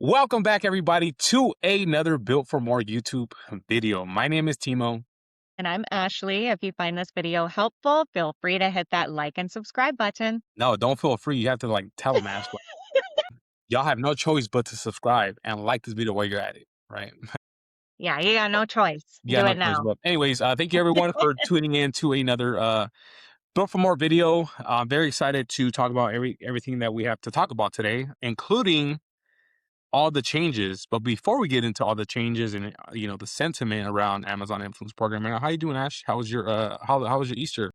Welcome back, everybody, to another Built for More YouTube video. My name is Timo. And I'm Ashley. If you find this video helpful, feel free to hit that like and subscribe button. No, don't feel free. You have to tell them, Ash. Y'all have no choice but to subscribe and like this video while you're at it, right? Yeah, you got no choice. Yeah, Do no it choice. now. But anyways, thank you everyone for tuning in to another Built for More video. I'm very excited to talk about everything that we have to talk about today, including all the changes. But before we get into all the changes and the sentiment around Amazon Influence Program, how you doing, Ash? How was your how was your Easter?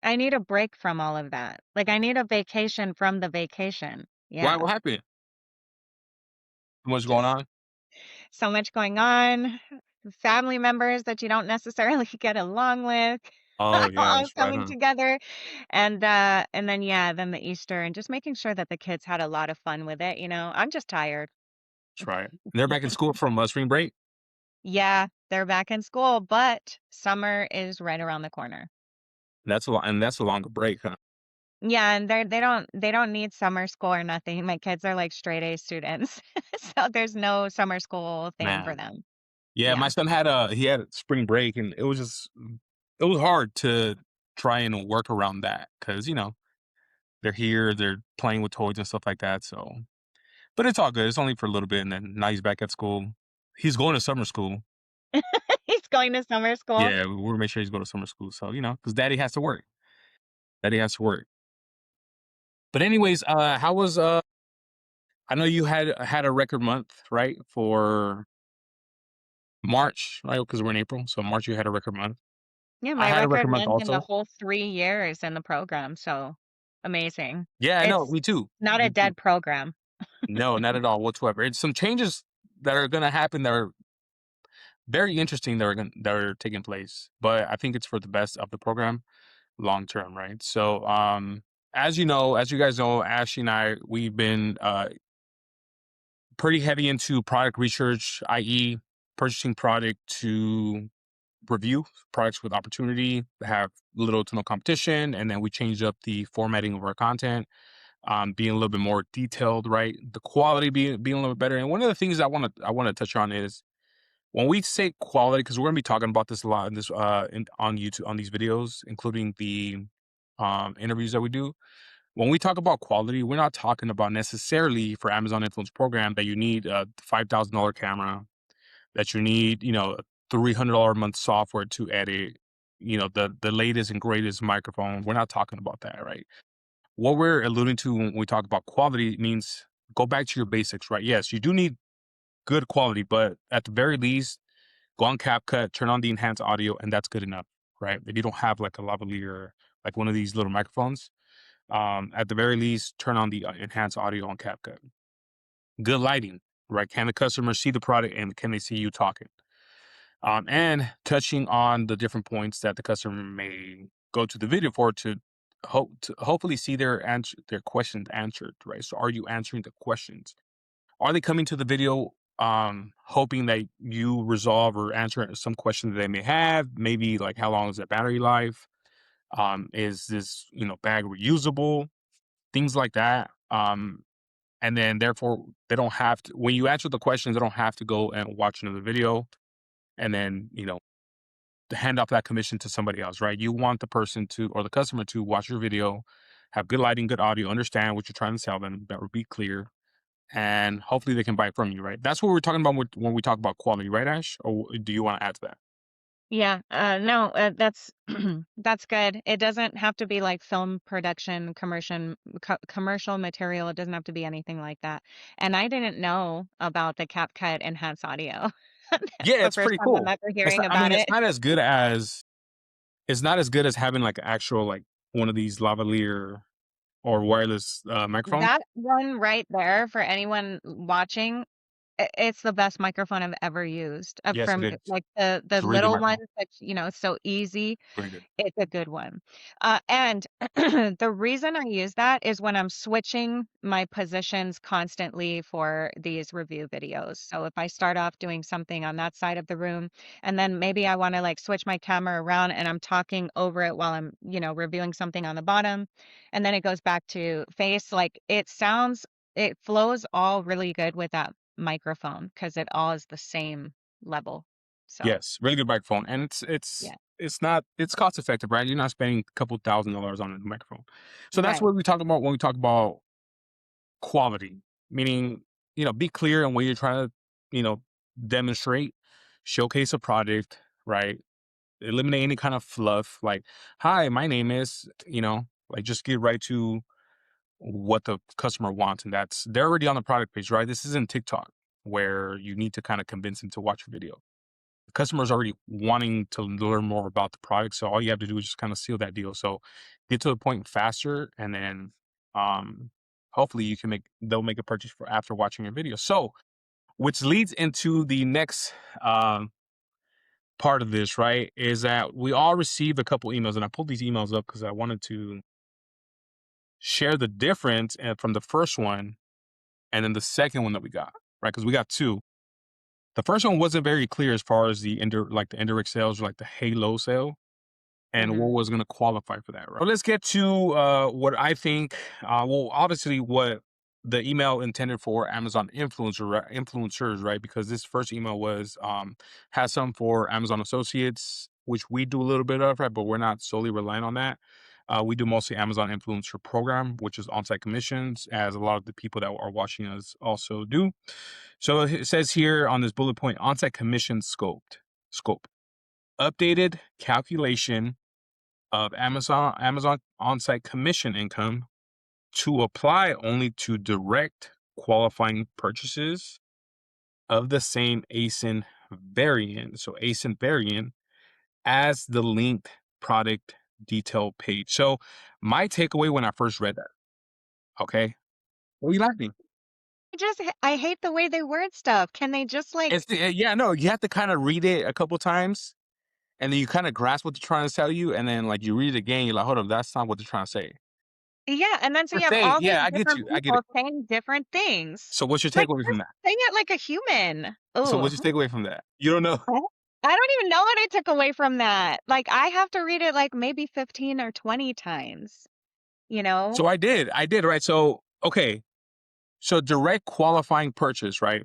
I need a break from all of that. Like, I need a vacation from the vacation. Why? Yeah. What happened? What's going Just on? so much going on. Family members that you don't necessarily get along with. Oh, yeah, All that's right, coming huh? together. And then then the Easter and just making sure that the kids had a lot of fun with it. I'm just tired. That's right. They're back in school from spring break. Yeah, they're back in school, but summer is right around the corner. That's a lot, and that's a longer break, huh? Yeah, and they don't need summer school or nothing. My kids are like straight A students. So there's no summer school thing for Man. them. Yeah, my Yeah. son had spring break, and it was hard to try and work around that because they're here, they're playing with toys and stuff like that. So, but it's all good. It's only for a little bit, and then now he's back at school. He's going to summer school. He's going to summer school. Yeah, we'll make sure he's going to summer school. So because daddy has to work. Daddy has to work. But anyways, how was I know you had a record month, right, for March, right? Because we're in April, so March you had a record month. Yeah, I my had a record record month month in the also. whole 3 years in the program, so amazing. Yeah, I know. It's Me too. not a Me too. dead program. No, not at all whatsoever. It's some changes that are gonna happen that are very interesting that are taking place, but I think it's for the best of the program long term, right? So, as you guys know, Ashley and I, we've been pretty heavy into product research, i.e., purchasing product to review products with opportunity, have little to no competition, and then we changed up the formatting of our content, being a little bit more detailed, right? The quality being a little bit better. And one of the things I want to touch on is when we say quality, because we're going to be talking about this a lot in on YouTube on these videos, including the interviews that we do. When we talk about quality, we're not talking about necessarily for Amazon Influence Program that you need a $5,000 camera, that you need, $300 a month software to edit, the latest and greatest microphone. We're not talking about that, right? What we're alluding to when we talk about quality means go back to your basics, right? Yes, you do need good quality, but at the very least, go on CapCut, turn on the enhanced audio, and that's good enough, right? If you don't have like a lavalier, like one of these little microphones, at the very least, turn on the enhanced audio on CapCut. Good lighting, right? Can the customer see the product and can they see you talking? And touching on the different points that the customer may go to the video for to hopefully see their questions answered, right? So are you answering the questions? Are they coming to the video hoping that you resolve or answer some question that they may have? Maybe like how long is the battery life? Is this bag reusable? Things like that. And then therefore they don't have to, when you answer the questions, they don't have to go and watch another video and then to hand off that commission to somebody else, right? You want the person to, or the customer to, watch your video, have good lighting, good audio, understand what you're trying to sell them, that would be clear, and hopefully they can buy from you, right? That's what we're talking about when we talk about quality, right, Ash? Or do you want to add to that? Yeah, no, that's that's good. It doesn't have to be like film production, commercial material. It doesn't have to be anything like that. And I didn't know about the CapCut enhanced audio. That's Yeah, the it's first pretty time I'm cool. ever hearing I mean, about it. it's not as good as having like actual like one of these lavalier or wireless microphones. That one right there for anyone watching, it's the best microphone I've ever used. Yes, it From is. like the It's a really good little microphone. ones that it's so easy. Very good. It's a good one. And the reason I use that is when I'm switching my positions constantly for these review videos. So if I start off doing something on that side of the room, and then maybe I want to like switch my camera around and I'm talking over it while I'm reviewing something on the bottom, and then it goes back to face, like it sounds it flows all really good with that microphone because it all is the same level. So, Yes, really good microphone, and yeah. it's not it's cost effective, right? You're not spending a couple $1,000s on a microphone. So that's Right. what we talk about when we talk about quality, meaning, be clear on what you're trying to, demonstrate, showcase a product, right? Eliminate any kind of fluff, like, hi, my name is, like just get right to what the customer wants. And they're already on the product page, right? This isn't TikTok where you need to kind of convince them to watch a video. The customer's already wanting to learn more about the product. So all you have to do is just kind of seal that deal. So get to the point faster, and then um hopefully they'll make a purchase for after watching your video. So which leads into the next part of this, right? Is that we all received a couple emails, and I pulled these emails up because I wanted to share the difference from the first one and then the second one that we got, right? Because we got two. The first one wasn't very clear as far as the indirect sales, or like the halo sale, and what Mhm. was going to qualify for that, right? But let's get to what I think. Well, obviously, what the email intended for Amazon influencers, right? Because this first email has some for Amazon associates, which we do a little bit of, right? But we're not solely relying on that. We do mostly Amazon influencer program, which is on-site commissions, as a lot of the people that are watching us also do. So it says here on this bullet point, on-site commission scope, updated calculation of Amazon on-site commission income to apply only to direct qualifying purchases of the same ASIN variant. So ASIN variant as the linked product detail page. So my takeaway when I first read that, okay? What are you laughing? I hate the way they word stuff. Can they just, like Yeah, no, you have to kind of read it a couple times, and then you kind of grasp what they're trying to tell you, and then like you read it again, you're like, hold up, that's not what they're trying to say. yeah, and then so They're you have saying, all these yeah, I get different you, I get people it. saying different things. So what's your Like, takeaway from just that? say it like a human. So Ooh. what's your takeaway from that? You don't know. I I don't even know what I took away from that. Like, I have to read it, like, maybe 15 or 20 times, you know? So I did, right? So okay, so direct qualifying purchase, right?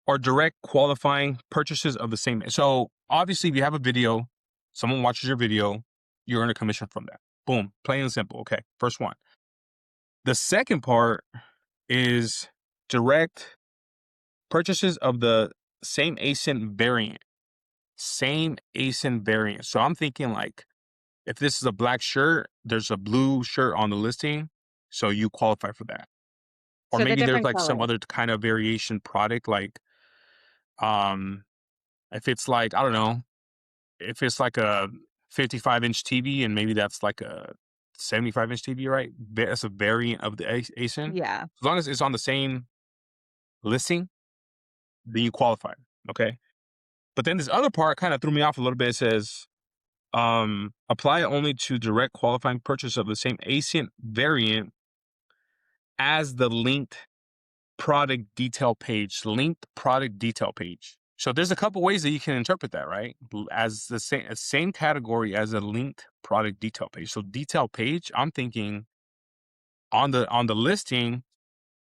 Or direct qualifying purchases of the same. So obviously, if you have a video, someone watches your video, you earn a commission from that. Boom, plain and simple. Okay, first one. The second part is direct purchases of the same ASIN variant. Same ASIN variant. So I'm thinking like, if this is a black shirt, there's a blue shirt on the listing, so you qualify for that. Or So the maybe there's different like some colors. other kind of variation product, like um if it's like, I don't know, if it's like a 55-inch TV and maybe that's like a 75-inch TV, right? That's a variant of the ASIN. Yeah. As long as it's on the same listing, then you qualify. Okay. But then this other part kind of threw me off a little bit. It says, apply only to direct qualifying purchase of the same ASIN variant as the linked product detail page. Linked product detail page. So there's a couple ways that you can interpret that, right? As the same category as a linked product detail page. So detail page, I'm thinking on the listing,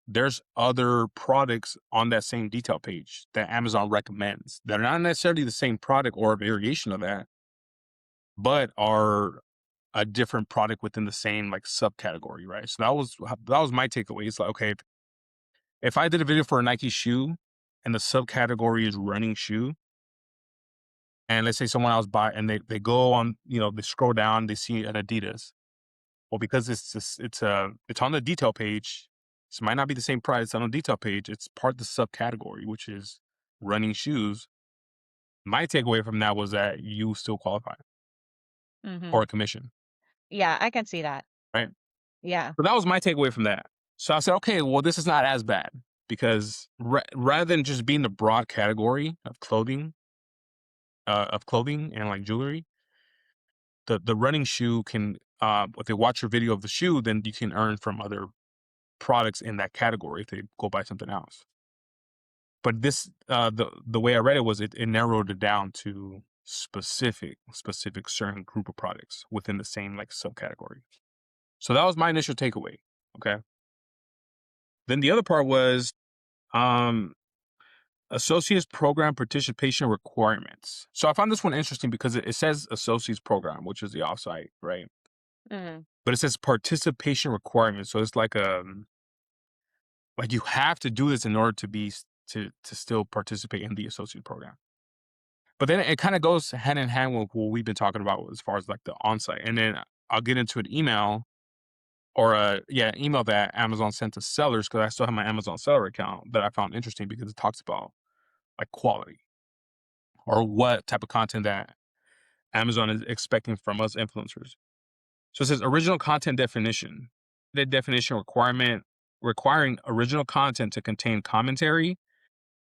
there's other products on that same detail page that Amazon recommends. They're not necessarily the same product or a variation of that, but are a different product within the same like subcategory, right? So that was my takeaway. It's like, okay, if I did a video for a Nike shoe and the subcategory is running shoe, and let's say someone else buy and they go on, they scroll down, they see an Adidas. Well, because it's on the detail page, so it might not be the same price on the detail page. It's part of the subcategory, which is running shoes. My takeaway from that was that you still qualify for Mhm. a commission, Yeah, I can see that. right? Yeah. So that was my takeaway from that. So I said, okay, well, this is not as bad because rather than just being the broad category of clothing and like jewelry, the running shoe can, if they watch your video of the shoe, then you can earn from other products in that category if they go buy something else. But this, the way I read it was it narrowed it down to specific certain group of products within the same like subcategory. So that was my initial takeaway. Okay. Then the other part was um, associates program participation requirements. So I found this one interesting because it says associates program, which is the offsite, right? Mm. But it says participation requirements. So it's like you have to do this in order to be to still participate in the associate program. But then it kind of goes hand in hand with what we've been talking about as far as like the onsite. And then I'll get into an email or email that Amazon sent to sellers because I still have my Amazon seller account that I found interesting because it talks about like quality or what type of content that Amazon is expecting from us influencers. So it says original content definition. The definition requirement requiring original content to contain commentary,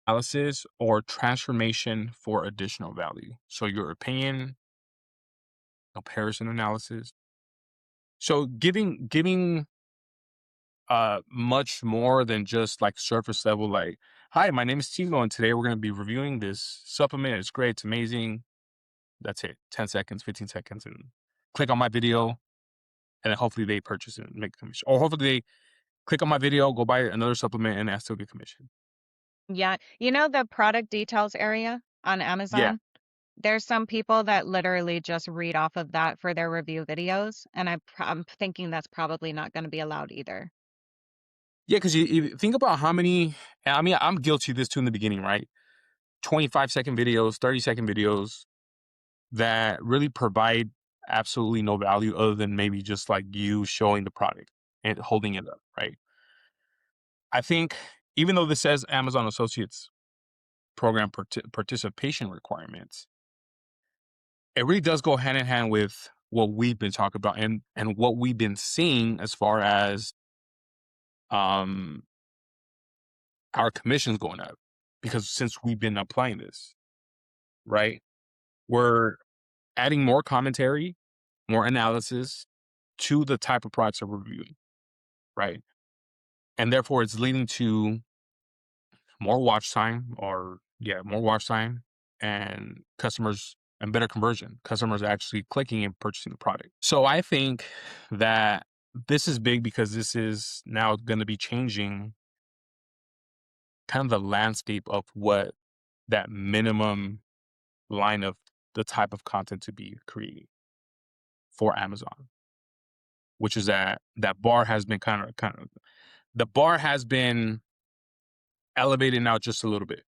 analysis, or transformation for additional value. So your opinion, comparison analysis. So giving much more than just like surface level, like, hi, my name is Timo, and today we're gonna be reviewing this supplement. It's great, it's amazing. That's it. 10 seconds, 15 seconds, and click on my video, and then hopefully they purchase it and make a commission. Or hopefully they click on my video, go buy another supplement, and I still get commission. Yeah. You know the product details area on Yeah. Amazon? There's some people that literally just read off of that for their review videos, and I'm thinking that's probably not gonna be allowed either. Yeah, because you think about how many, I mean, I'm guilty of this too in the beginning, right? 25-second videos, 30-second videos that really provide absolutely no value other than maybe just like you showing the product and holding it up, right? I think even though this says Amazon Associates program participation requirements, it really does go hand in hand with what we've been talking about and what we've been seeing as far as um our commissions going up because since we've been applying this, right? We're adding more commentary, more analysis to the type of products that we're reviewing, right? And therefore it's leading to more watch time more watch time and customers and better conversion. Customers actually clicking and purchasing the product. So I think that this is big because this is now going to be changing kind of the landscape of what that minimum line of the type of content to be creating for Amazon, which is that bar has been kind of the bar has been elevated now just a little bit.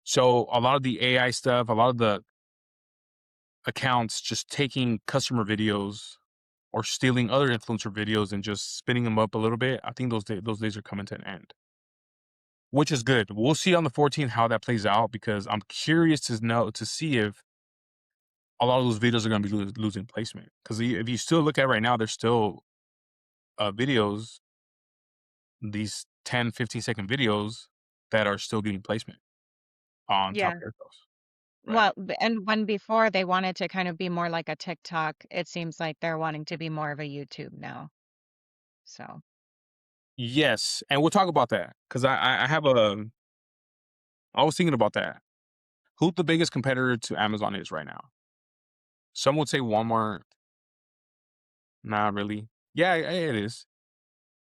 So a lot of the AI stuff, a lot of the accounts just taking customer videos or stealing other influencer videos and just spinning them up a little bit. I think those days are coming to an end, which is good. We'll see on the 14th how that plays out because I'm curious to see if a lot of those videos are going to be losing placement. Because if you still look at right now, there's still videos, these 10, 15-second videos that are still getting placement on top Yeah. carousels, right? Well, and when before they wanted to kind of be more like a TikTok, it seems like they're wanting to be more of a YouTube now. So, Yes, and we'll talk about that because I have I was thinking about that. Who the biggest competitor to Amazon is right now? Some would say Walmart. Not really. Yeah, it is.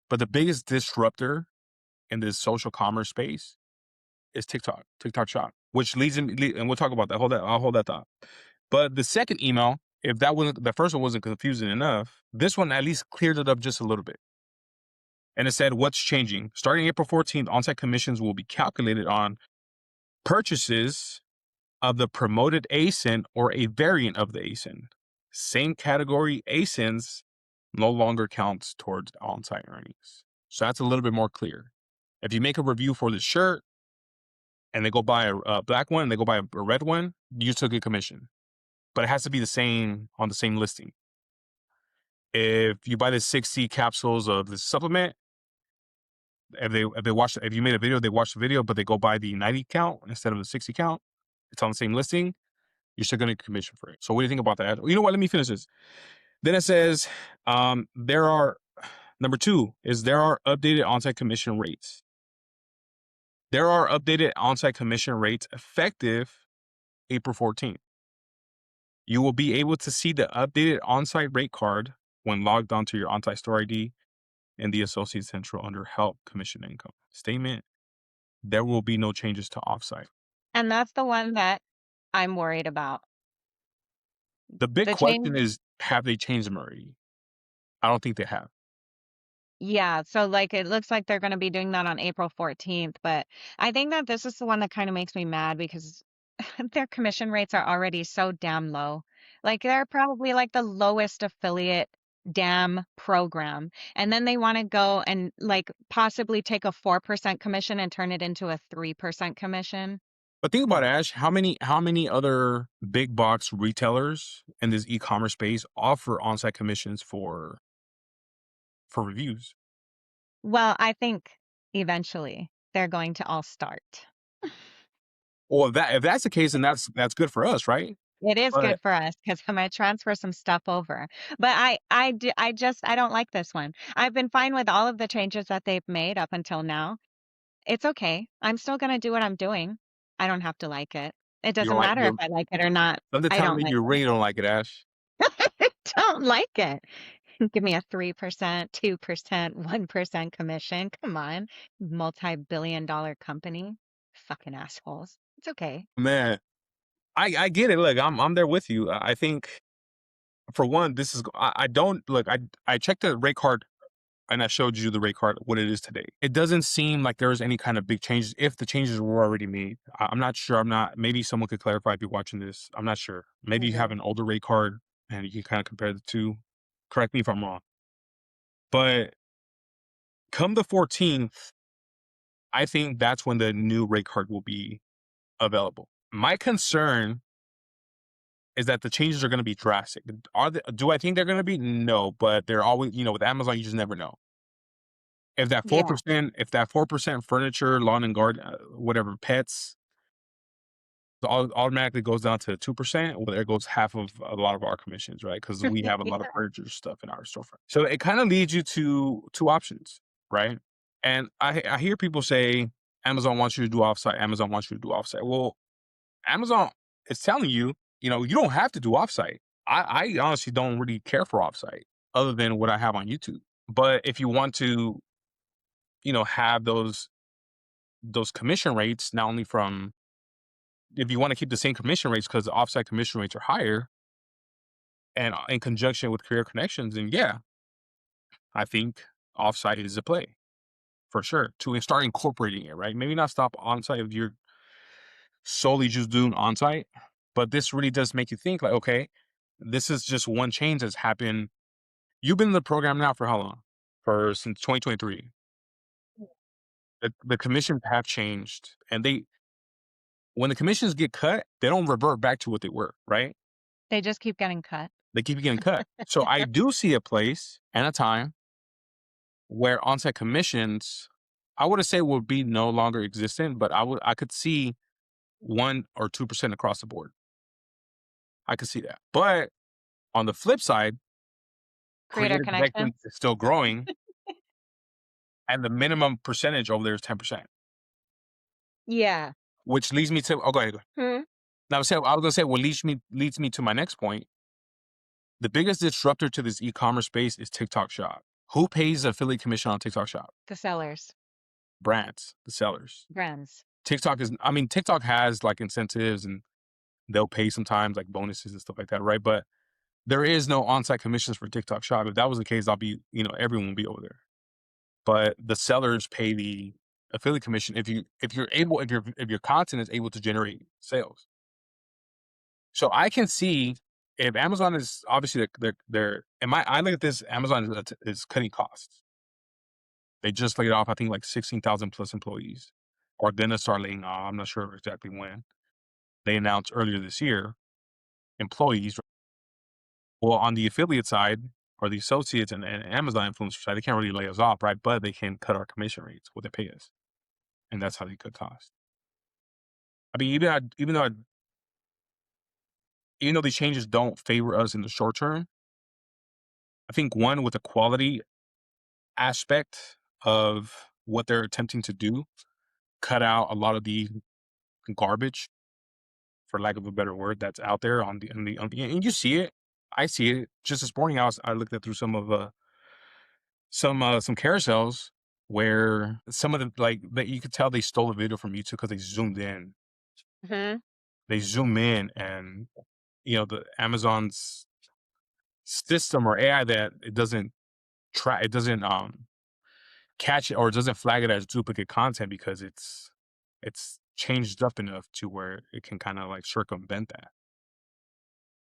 But the biggest disruptor in this social commerce space is TikTok Shop, which and we'll talk about that. I'll hold that thought. But the second email, if that wasn't the first one wasn't confusing enough, this one at least cleared it up just a little bit. And it said, what's changing? Starting April 14th, on-site commissions will be calculated on purchases of the promoted ASIN or a variant of the ASIN. Same category ASINs no longer counts towards on-site earnings. So that's a little bit more clear. If you make a review for the shirt and they go buy a black one and they go buy a red one, you still get commission. But it has to be the same on the same listing. If you buy the 60 capsules of the supplement, if you made a video, they watch the video, but they go buy the 90 count instead of the 60 count, it's on the same listing, you're still going to get commission for it. So what do you think about that? You know what? Let me finish this. Then it says, there are, number two is there are updated on-site commission rates. There are updated on-site commission rates effective April 14th. You will be able to see the updated on-site rate card when logged onto your on-site store ID in the associate central under help commission income statement. There will be no changes to offsite. And that's the one that I'm worried about. The big The question change. is, have they changed them already? I don't think they have. Yeah, so, like, it looks like they're gonna be doing that on April 14th, but I think that this is the one that kinda makes me mad because their commission rates are already so damn low. Like, they're probably, like, the lowest affiliate damn program, and then they wanna go and, like, possibly take a 4% commission and turn it into a 3% commission. But think Come about on. it, Ash. How many other big box retailers in this e-commerce space offer on-site commissions for reviews? Well, I think eventually they're going to all start. Well, if that's the case, then that's good for us, right? It is But good for us because I might transfer some stuff over. But I don't like this one. I've been fine with all of the changes that they've made up until now. It's okay. I'm still gonna do what I'm doing. I don't have to like it. It you don't doesn't like matter if you I like it or not. something I telling don't me like you it. really don't like it, Ash. I don't like it. Give me a 3%, 2%, 1% commission. Come on, multi-billion-dollar company. Fucking assholes. It's okay. Man, I get it. Look, I'm there with you. I think for one, this is I don't look. I checked the rate card and I showed you the rate card what it is today. It doesn't seem like there was any kind of big changes. If the changes were already made, I'm not sure. I'm not. Maybe someone could clarify if you're watching this. I'm not sure. Maybe you have Mhm. an older rate card and you can kind of compare the two. Correct me if I'm wrong. But come the 14th, I think that's when the new rate card will be available. My concern is that the changes are going to be drastic. Do I think they're going to be? No, but they're always, with Amazon, you just never know. If that four Yeah. percent, if that 4% furniture, lawn and garden, whatever, pets, automatically goes down to 2%. Well, there goes half of a lot of our commissions, right? Because we have a lot of Yeah. furniture stuff in our storefront. So it kind of leads you to two options, right? And I hear people say Amazon wants you to do offsite. Amazon wants you to do offsite. Well, Amazon is telling you, you don't have to do offsite. I honestly don't really care for offsite other than what I have on YouTube. But if you want to, have those commission rates, not only from if you want to keep the same commission rates because the offsite commission rates are higher, and in conjunction with career connections, then yeah, I think offsite is a play for sure to start incorporating it, right? Maybe not stop onsite if you're solely just doing onsite, but this really does make you think like, okay, this is just one change that's happened. You've been in the program now for how long? For since 2023. The commissions have changed, and when the commissions get cut, they don't revert back to what they were, right? They just keep getting cut. They keep getting cut. So I do see a place and a time where on-site commissions, I wouldn't say would be no longer existent, but I could see 1 or 2% across the board. I could see that. But on the flip side, Creator creator connections connections? is still growing, and the minimum percentage over there is 10%, Yeah. which leads me to go ahead. Go ahead. Hmm. Now, I was gonna say what leads me to my next point. The biggest disruptor to this e-commerce space is TikTok Shop. Who pays the affiliate commission on TikTok Shop? The sellers, Brands, the sellers. brands. TikTok has like incentives and they'll pay sometimes like bonuses and stuff like that, right? But there is no on-site commissions for TikTok Shop. If that was the case, everyone would be over there. But the sellers pay the affiliate commission if your content is able to generate sales. So I can see if Amazon is obviously they're I look at this, Amazon is cutting costs. They just laid off, I think, like 16,000 plus employees, or gonna start laying off. I'm not sure exactly when. They announced earlier this year employees. Well, on the affiliate side or the associates and Amazon influencer side, they can't really lay us off, right? But they can cut our commission rates, what they pay us, and that's how they cut costs. I mean, even though these changes don't favor us in the short term, I think one with the quality aspect of what they're attempting to do, cut out a lot of the garbage, for lack of a better word, that's out there and you see it. I see it. Just this morning, I looked at through some of some carousels where some of the like that you could tell they stole a video from YouTube because they zoomed in. Mhm. They zoom in and the Amazon's system or AI that it doesn't catch it or it doesn't flag it as duplicate content because it's changed up enough to where it can kind of like circumvent that.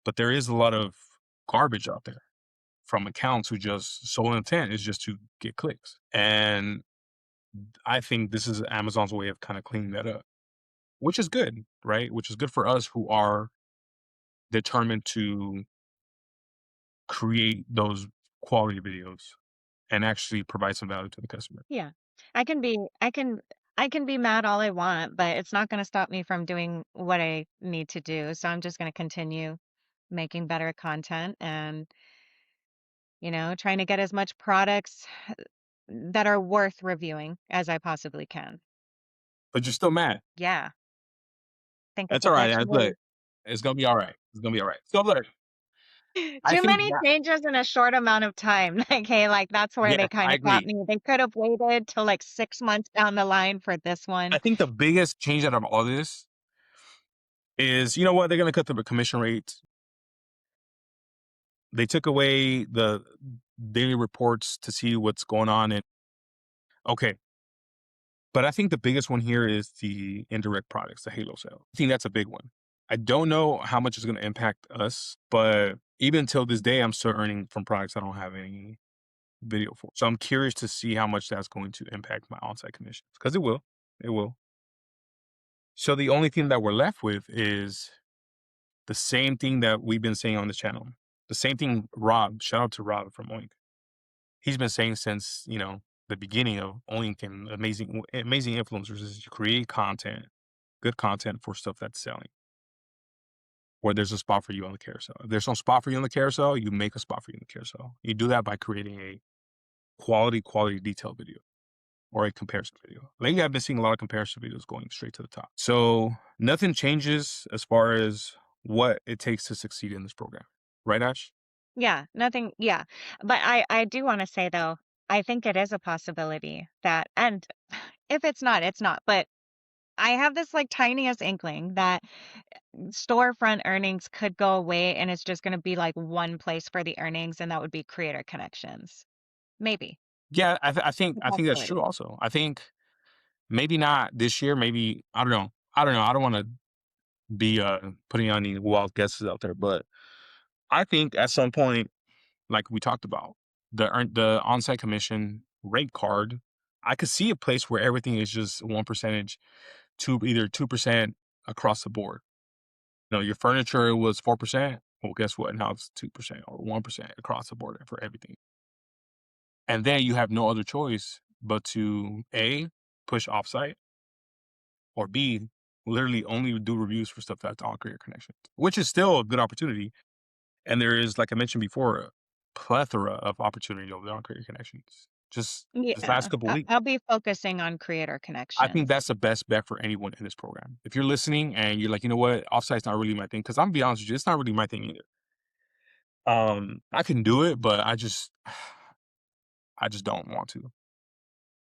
But there is a lot of garbage out there from accounts who just sole intent is just to get clicks. And I think this is Amazon's way of kind of cleaning that up, which is good, right? Which is good for us who are determined to create those quality videos and actually provide some value to the customer. Yeah. I can be I can I can be mad all I want, but it's not gonna stop me from doing what I need to do. So I'm just gonna continue making better content and, trying to get as much products that are worth reviewing as I possibly can. But you're still mad. Yeah. Think it's That's all right. eventually Look, it's gonna be all right. It's gonna be all right. So look, I too think many that changes in a short amount of time. Like, hey, like that's where they yes, kind I of got agree. me. They could have waited till like 6 months down the line for this I one. think the biggest change out of all this is what they're gonna cut the commission rates. They took away the daily reports to see what's going on. And okay, but I think the biggest one here is the indirect products, the Halo sale. I think that's a big one. I don't know how much it's going to impact us, but even until this day, I'm still earning from products I don't have any video for. So I'm curious to see how much that's going to impact my on-site commissions because it will. It will. So the only thing that we're left with is the same thing that we've been saying on this channel. The same thing Rob, shout out to Rob from Oink. He's been saying since, the beginning of Oink and amazing influencers is to create content, good content for stuff that's selling. Where there's a spot for you on the carousel. If there's no spot for you on the carousel, you make a spot for you on the carousel. You do that by creating a quality detailed video or a comparison video. Lately, I've been seeing a lot of comparison videos going straight to the top. So nothing changes as far as what it takes to succeed in this program. Right, Ash? Yeah, nothing yeah. But I do wanna say, though, I think it is a possibility that and if it's not, it's not, but I have this, like, tiniest inkling that storefront earnings could go away, and it's just gonna be, like, one place for the earnings, and that would be creator connections. Maybe. Yeah, A I think that's true. possibility. Also, I think maybe not this year. Maybe I don't know. I don't know. I don't want to be putting on any wild guesses out there, but I think at some point, like we talked about, the on-site commission rate card, I could see a place where everything is just one percentage to either 2% across the board. Your furniture was 4%. Well, guess what? Now it's 2% or 1% across the board for everything. And then you have no other choice but to A, push offsite, or B, literally only do reviews for stuff that's on Career Connections, which is still a good opportunity. And there is, like I mentioned before, a plethora of opportunity over there on Career Connections. Just this last Yeah. couple weeks. I'll be focusing on creator I think connections. that's the best bet for anyone in this program. If you're listening and you're like, you know what, offsite's not really my thing, because I'm gonna be honest with you, it's not really my thing either. I can do it, but I just don't want to.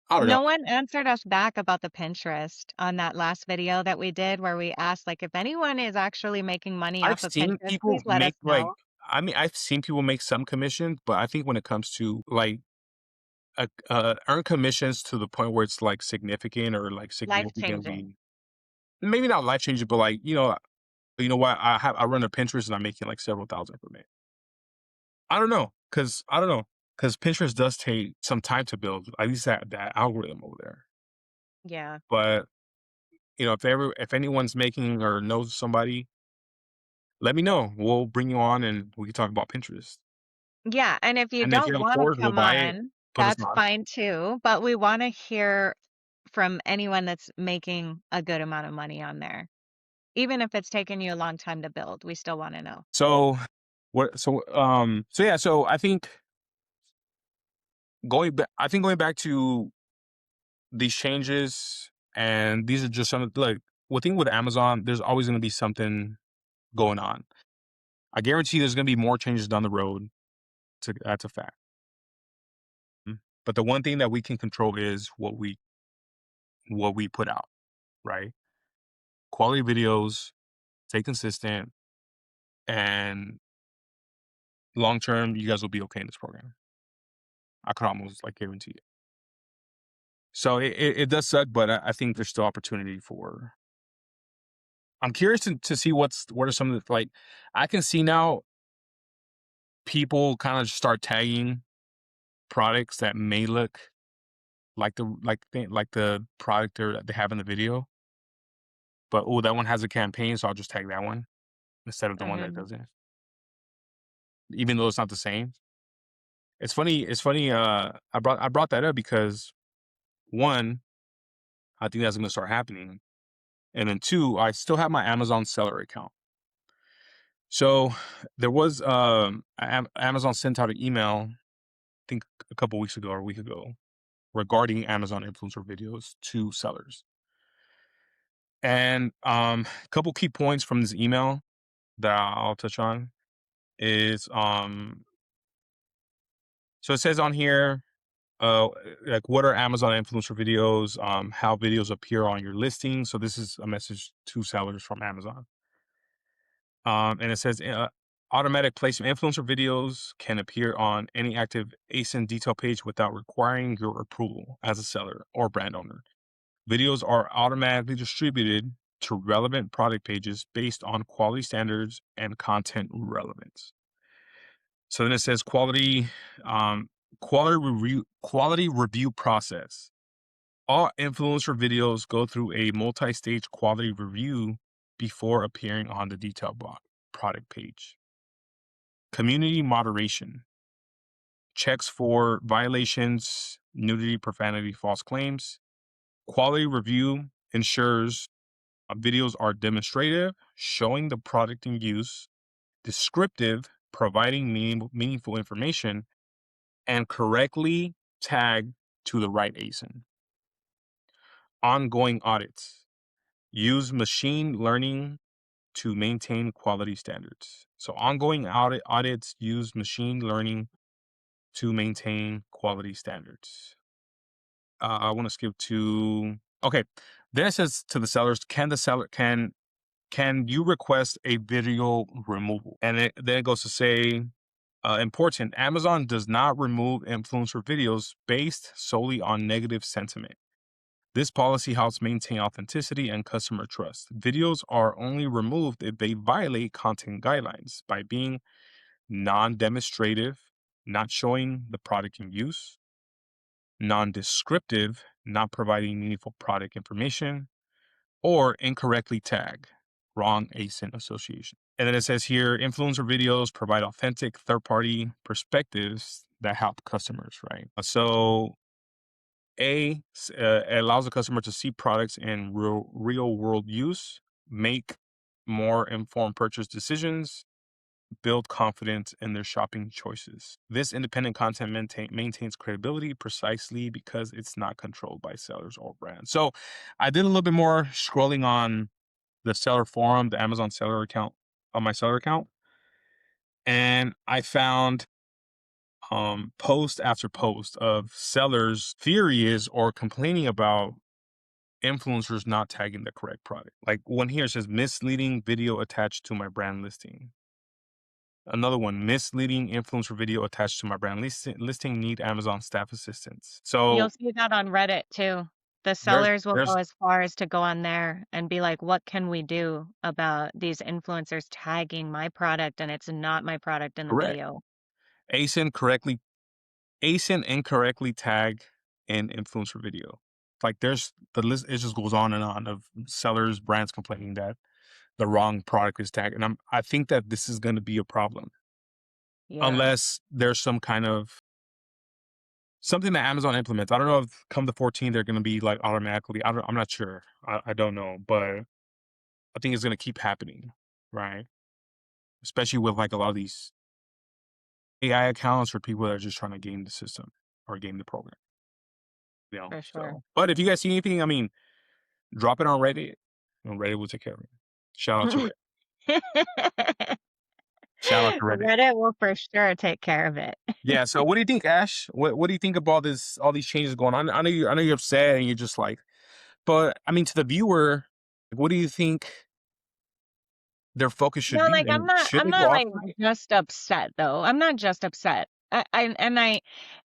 I don't know. No one answered us back about the Pinterest on that last video that we did where we asked, like, if anyone is actually making money I've off of seen Pinterest, people please let us make know. I've seen people make some commissions, but I think when it comes to like earn commissions to the point where it's like significant or like Life changing. significantly, maybe not life changing, but like, you know what? I run a Pinterest and I'm making like several thousand from it. I don't know, because Pinterest does take some time to build, at least that algorithm over there. Yeah. But if anyone's making or knows somebody, let me know. We'll bring you on and we can talk about Pinterest. Yeah, and if you And if don't you're on wanna board, we'll come buy it, on, put us that's on. fine too, but we wanna hear from anyone that's making a good amount of money on there. Even if it's taken you a long time to build, we still wanna know. So so yeah, so I think going back to these changes, and these are just some like one thing with Amazon, there's always gonna be something going on. I guarantee there's gonna be more changes down the road. That's a fact. But the one thing that we can control is what we put out, right? Quality videos, stay consistent, and long term, you guys will be okay in this program. I could almost like guarantee it. So it does suck, but I think there's still opportunity for. I'm curious to see what are some of the like. I can see now people kind of start tagging products that may look like the product they have in the video, but oh, that one has a campaign, so I'll just tag that one instead of the one that Mhm. doesn't, even though it's not the same. It's funny. It's funny. I brought that up because one, I think that's going to start happening, and then two, I still have my Amazon seller account. So there was Amazon sent out an email, I think a couple weeks ago or a week ago, regarding Amazon influencer videos to sellers. And a couple key points from this email that I'll touch on is so it says on here like what are Amazon influencer videos, how videos appear on your listing. So this is a message to sellers from Amazon. And it says automatic placement influencer videos can appear on any active ASIN detail page without requiring your approval as a seller or brand owner. Videos are automatically distributed to relevant product pages based on quality standards and content relevance. So then it says um, quality review process. All influencer videos go through a multi-stage quality review before appearing on the detail block product page. Community moderation checks for violations, nudity, profanity, false claims. Quality review ensures videos are demonstrative, showing the product in use, descriptive, providing meaningful information, and correctly tagged to the right ASIN. Ongoing audits use machine learning to maintain quality standards. So ongoing audits use machine learning to maintain quality standards. I want to skip to okay. Then it says to the sellers, can you request a video removal? And then it goes to say, important, Amazon does not remove influencer videos based solely on negative sentiment. This policy helps maintain authenticity and customer trust. Videos are only removed if they violate content guidelines by being non demonstrative, not showing the product in use, non descriptive, not providing meaningful product information, or incorrectly tag, wrong ASIN association. And then it says here influencer videos provide authentic third party perspectives that help customers, right? So it allows the customer to see products in real world use, make more informed purchase decisions, build confidence in their shopping choices. This independent content maintains credibility precisely because it's not controlled by sellers or brands. So I did a little bit more scrolling on the seller forum, the Amazon seller account on my seller account, and I found post after post of sellers furious or complaining about influencers not tagging the correct product. Like one here says misleading video attached to my brand listing. Another one, misleading influencer video attached to my brand listing need Amazon staff assistance. You'll So see that on Reddit too. The sellers will go there's as far as to go on there and be like, "What can we do about these influencers tagging my product and it's not my product in the correct. video?" ASIN correctly ASIN incorrectly tag in influencer video. Like there's the list, it just goes on and on of sellers, brands complaining that the wrong product is tagged. And I think that this is gonna be a problem Yeah, unless there's some kind of something that Amazon implements. I don't know if come the 14th they're gonna be like automatically. I'm not sure. I don't know, but I think it's gonna keep happening, right? Especially with like a lot of these AI accounts or people that are just trying to game the system or game the program. for sure. So but if you guys see anything, I mean, drop it on Reddit, and Reddit will take care of it. Shout out to Reddit. Shout out to Reddit. Reddit will for sure take care of it. Yeah. So what do you think, Ash? What do you think about all these changes going on? I know you're upset and you're just like, but I mean, to the viewer, what do you think their focus should No, be? like, And should I'm they go not, like, off site? just upset, though. I'm not just upset.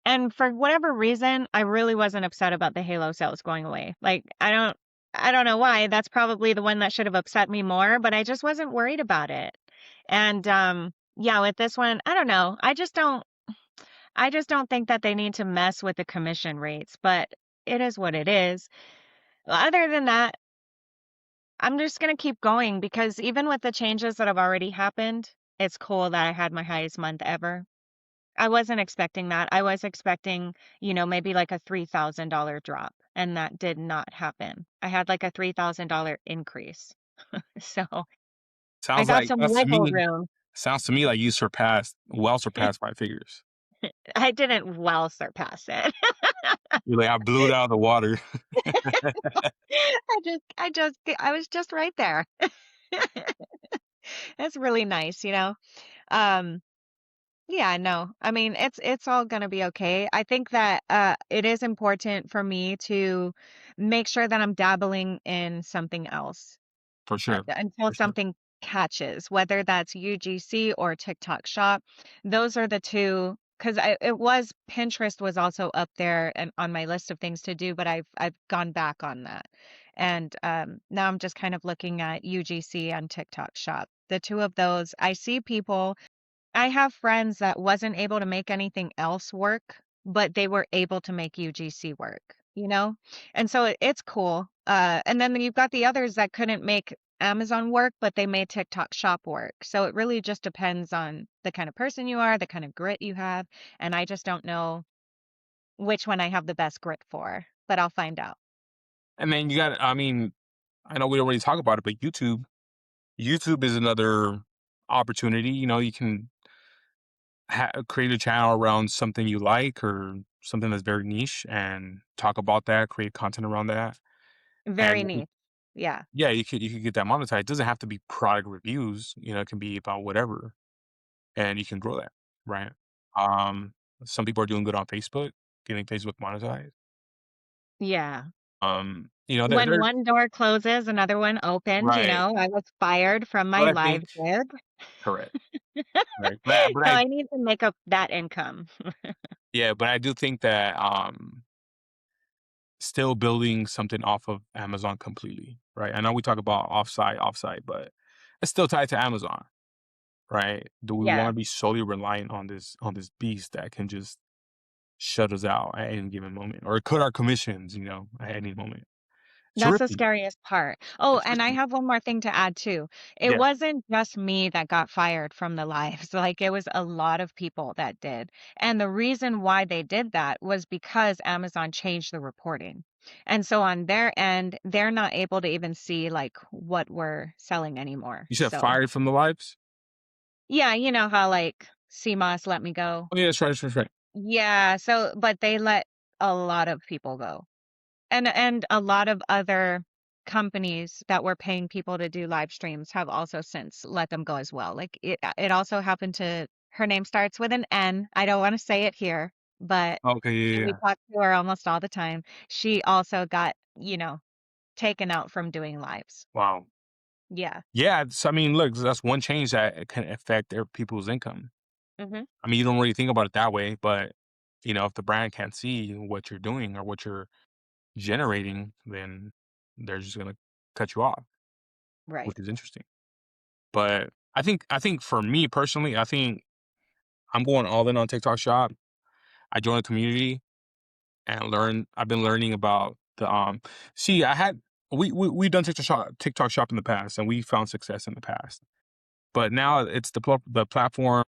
And for whatever reason, I really wasn't upset about the Halo sales going away. Like, I don't know why. That's probably the one that should have upset me more, but I just wasn't worried about it. And, yeah, with this one, I don't know. I just don't think that they need to mess with the commission rates, but it is what it is. Other than that, I'm just gonna keep going because even with the changes that have already happened, it's cool that I had my highest month ever. I wasn't expecting that. I was expecting, maybe like a $3,000 drop, and that did not happen. I had like a $3,000 increase. So I Sounds got like some that's to wiggle me. room. Sounds to me like you surpassed 5 figures. I didn't well surpass it. You're like, I blew it out of the water. I was just right there. That's really nice, you know? Um, Yeah, no. I mean, it's all gonna be okay. I think that it is important for me to make sure that I'm dabbling in something else For sure. until For sure. something catches, whether that's UGC or TikTok Shop. Those are the two. Because it was Pinterest was also up there and on my list of things to do, but I've gone back on that, and now I'm just kind of looking at UGC and TikTok Shop. The two of those, I have friends that wasn't able to make anything else work, but they were able to make UGC work, you know? And so it's cool. And then you've got the others that couldn't make Amazon work, but they made TikTok Shop work. So it really just depends on the kind of person you are, the kind of grit you have. And I just don't know which one I have the best grit for, but I'll find out. And then I mean, I know we already talked about it, but YouTube is another opportunity. You know, you can create a channel around something you like or something that's very niche and talk about that, create content around that. And Very neat. Yeah, yeah, you could get that monetized. It doesn't have to be product reviews. You know, it can be about whatever, and you can grow that, right? Um, some people are doing good on Facebook, getting Facebook monetized. yeah. You know, When they're one door closes, another one opens, you right. know, I was fired from my But I think live gig, correct, right. But so I I need to make up that income. yeah, but I do think that still building something off of Amazon completely, right? I know we talk about offsite, but it's still tied to Amazon, right? Do we want Yeah, to be solely reliant on this beast that can just shut us out at any given moment or cut our commissions, you know, at any moment? It's that's the risky. scariest part. Oh, It's and I risky. have one more thing to add too. It Yeah. wasn't just me that got fired from the lives, like, it was a lot of people that did, and the reason why they did that was because Amazon changed the reporting, and so on their end, they're not able to even see, like, what we're selling anymore, You said so fired from the lives? yeah, you know how, like, CMOS let me go? Oh yeah, that's right. Yeah, so but they let a lot of people go. And a lot of other companies that were paying people to do live streams have also since let them go as well. Like it also happened to her name starts with an N. I don't want to say it here, but Okay, yeah, we yeah. talk to her almost all the time. She also got, taken out from doing lives. Wow. Yeah. Yeah, I mean, look, that's one change that can affect their people's income. Hmm. I mean, you don't really think about it that way, but you know, if the brand can't see what you're doing or what you're generating, then they're just gonna cut you off, Right. which is interesting. But I think for me personally, I think I'm going all in on TikTok Shop. I joined a community and I've been learning about the see I had we done TikTok shop in the past and we found success in the past. But now it's the platform.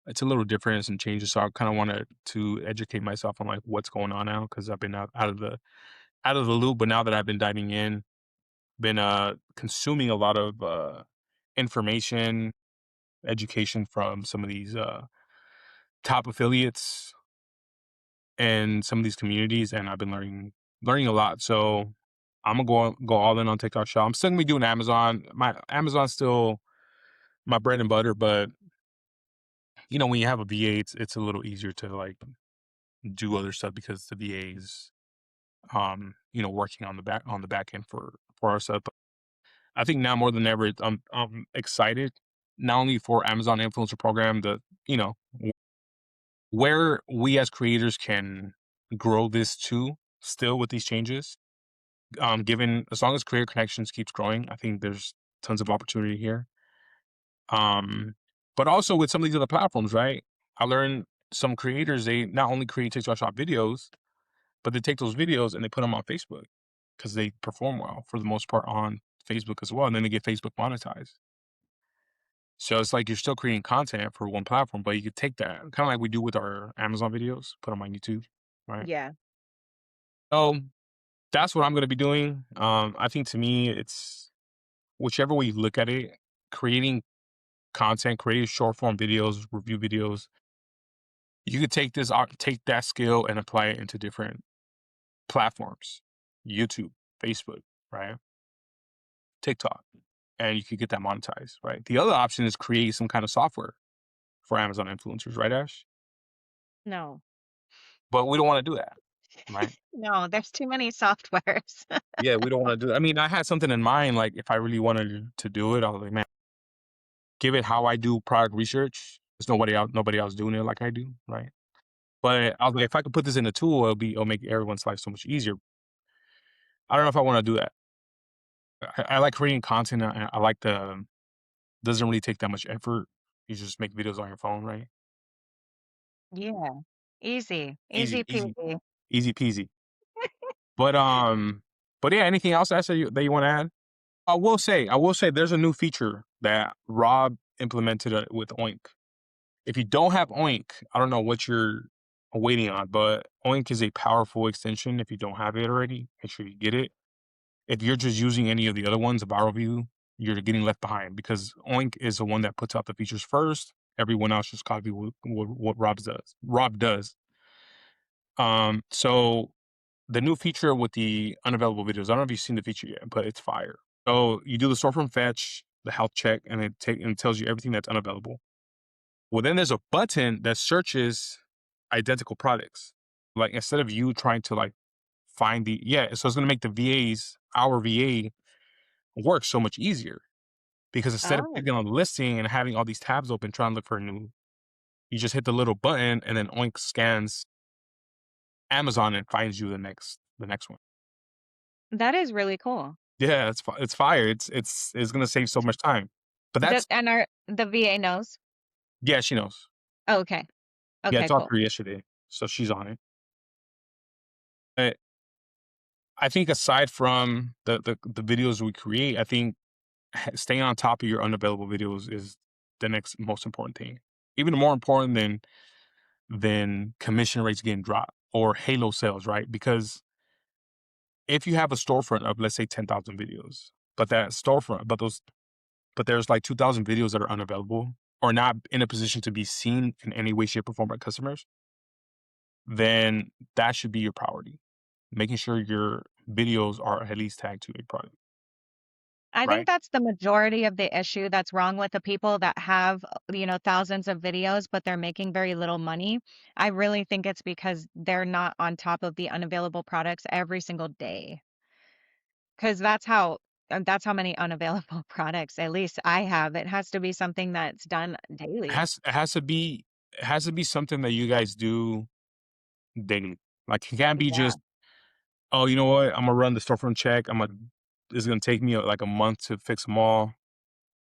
It's a little different, some changes. So I kind of wanted to educate myself on like what's going on now because I've been out of the loop. But now that I've been diving in, been consuming a lot of information, education from some of these top affiliates and some of these communities, and I've been learning a lot. So I'm gonna go all in on TikTok Shop. I'm still gonna be doing Amazon. My Amazon's still my bread and butter, but when you have a VA, it's a little easier to like do other stuff because the VA is working on the back end for our stuff. But I think now more than ever, I'm excited not only for Amazon Influencer Program, you know where we as creators can grow this too, still with these changes. Given as long as Creator Connections keeps growing, I think there's tons of opportunity here. Um, but also with some of these other platforms, right? I learned some creators, they not only create TikTok shop videos, but they take those videos and they put them on Facebook because they perform well for the most part on Facebook as well. And then they get Facebook monetized. So it's like you're still creating content for one platform, but you could take that kind of like we do with our Amazon videos, put them on YouTube, right? Yeah. So that's what I'm going to be doing. I think to me, it's whichever way you look at it, creating content, creating short form videos, review videos, you could take that skill and apply it into different platforms, YouTube, Facebook, right? TikTok, and you could get that monetized, right? The other option is create some kind of software for Amazon influencers, right, Ash? No. But we don't want to do that, right? No, there's too many softwares. Yeah, we don't want to do. I mean, I had something in mind. Like, if I really wanted to do it, I was like, man, give it how I do product research. There's nobody else doing it like I do, right? But I was like, if I could put this in a tool, it'll make everyone's life so much easier. I don't know if I want to do that. I like creating content. I like the doesn't really take that much effort. You just make videos on your phone, right? Yeah. Easy. Easy, Easy easy, peasy. easy peasy. But yeah, anything else that you want to add? I will say, there's a new feature that Rob implemented with Oink. If you don't have Oink, I don't know what you're waiting on, but Oink is a powerful extension. If you don't have it already, make sure you get it. If you're just using any of the other ones, Viral View, you're getting left behind because Oink is the one that puts out the features first. Everyone else just copy what Rob does. So the new feature with the unavailable videos, I don't know if you've seen the feature yet, but it's fire. So you do the storefront fetch, the health check, and it tells you everything that's unavailable. Well, then there's a button that searches identical products. Like instead of you trying to like find so it's gonna make our VA work so much easier because instead of Oh, clicking on the listing and having all these tabs open trying to look for a new, you just hit the little button and then Oink scans Amazon and finds you the next one. that is really cool. Yeah, it's fire. It's gonna save so much time. But The that's and our the VA knows? yeah, she knows. Oh, okay. Yeah, I Okay, talked cool. to her yesterday, so she's on it. But I think aside from the videos we create, I think staying on top of your unavailable videos is the next most important thing. Even more important than commission rates getting dropped or halo sales, right? Because if you have a storefront of let's say 10,000 videos, but that storefront, but there's like 2,000 videos that are unavailable or not in a position to be seen in any way, shape, or form by customers, then that should be your priority. Making sure your videos are at least tagged to a product, I think right? that's the majority of the issue that's wrong with the people that have, thousands of videos, but they're making very little money. I really think it's because they're not on top of the unavailable products every single day. Because that's how many unavailable products, at least I have. It has to be something that's done daily. It has to be something that you guys do daily. Like it can't be Yeah. just, oh, you know what? I'm gonna run the storefront check. It's gonna take me like a month to fix them all,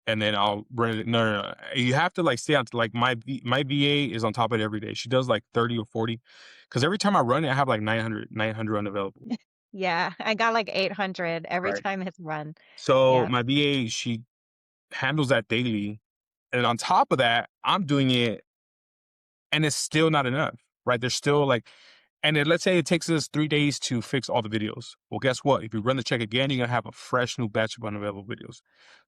and then I'll run it. No, no, no. You have to like stay on. Like my VA is on top of it every day. She does like 30 or 40, because every time I run it, I have like 900 unavailable. Yeah, I got like 800 every Right. time it's run. So Yeah. my VA, she handles that daily, and on top of that, I'm doing it, and it's still not enough. Right? There's still like, let's say it takes us 3 days to fix all the videos. Well, guess what? If you run the check again, you're gonna have a fresh new batch of unavailable videos.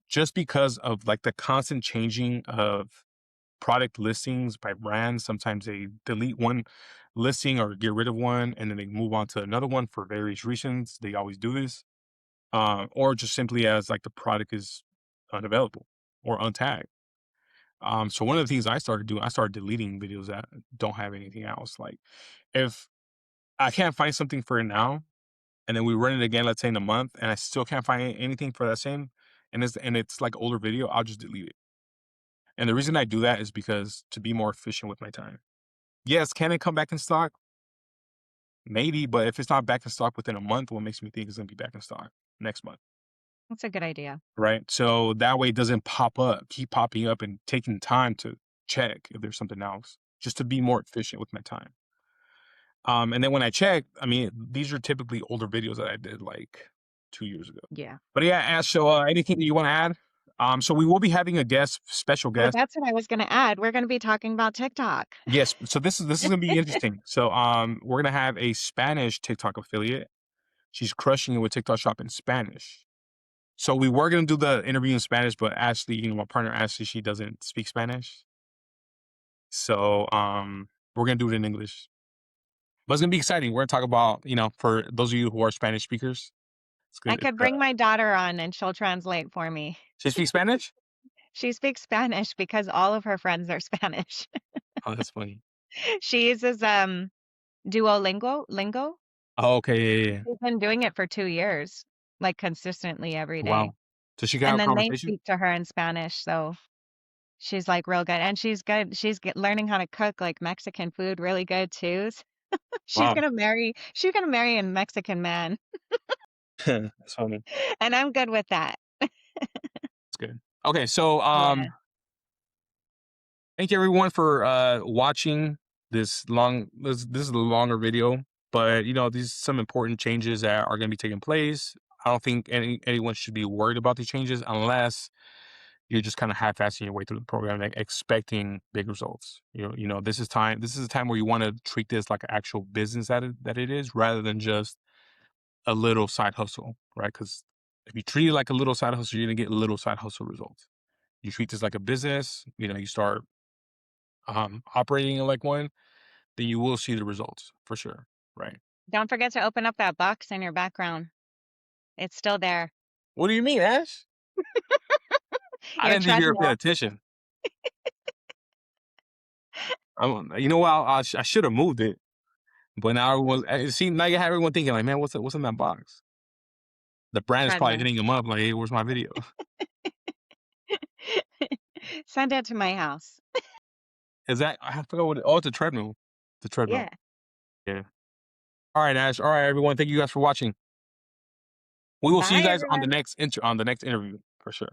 Just because of like the constant changing of product listings by brands. Sometimes they delete one listing or get rid of one, and then they move on to another one for various reasons. They always do this, or just simply as like the product is unavailable or untagged. So one of the things I started doing, I started deleting videos that don't have anything else. Like if I can't find something for it now, and then we run it again, let's say in a month, and I still can't find anything for that same, and it's like older video, I'll just delete it. And the reason I do that is because to be more efficient with my time. Yes, can it come back in stock? Maybe, but if it's not back in stock within a month, what makes me think it's gonna be back in stock next month? That's a good idea. Right? So that way it doesn't pop up, keep popping up and taking time to check if there's something else, just to be more efficient with my time. And then when I check, I mean, these are typically older videos that I did like 2 years ago. Yeah. But yeah, Ash, so anything that you want to add? So we will be having a guest, special Oh, guest. that's what I was gonna add. We're gonna be talking about TikTok. Yes, so this is gonna be interesting. So we're gonna have a Spanish TikTok affiliate. She's crushing it with TikTok shop in Spanish. So we were gonna do the interview in Spanish, but Ashley, my partner Ashley, she doesn't speak Spanish. So we're gonna do it in English. But it's gonna be exciting. We're gonna talk about, for those of you who are Spanish speakers, it's I gonna could bring my daughter on and she'll translate for me. she speaks Spanish? She speaks Spanish because all of her friends are Spanish. Oh, that's funny. She uses Duolingo. Oh, okay, yeah, yeah, yeah. She's been doing it for 2 years, like, consistently every day, Wow. So she can have and a then they conversation? speak to her in Spanish, so she's, like, real good, and she's good she's get learning how to cook, like, Mexican food really good too. Wow. She's gonna marry a Mexican man, That's funny. and I'm good with that. That's good. Okay, so Yeah. thank you everyone for watching this is a longer video, but these are some important changes that are going to be taking place. I don't think anyone should be worried about these changes unless you're just kind of half-assing your way through the program, like expecting big results. This is a time where you want to treat this like an actual business that it is, rather than just a little side hustle, right? Because if you treat it like a little side hustle, you're gonna get little side hustle results. You treat this like a business, you start operating it like one, then you will see the results for sure, right? Don't forget to open up that box in your background. It's still there. What do you mean, Ash? I Your didn't think you were paying treadmill. attention. You know what? I should have moved it, but now now you have everyone thinking like, man, what's in that box? The brand is probably Treadmill. hitting them up like, hey, where's my video? Send it to my house. Is that I forgot what? Oh, it's a treadmill. The treadmill. Yeah. Yeah. All right, Ash. All right, everyone. Thank you guys for watching. We will see you Bye, guys on the everyone. next interview for sure.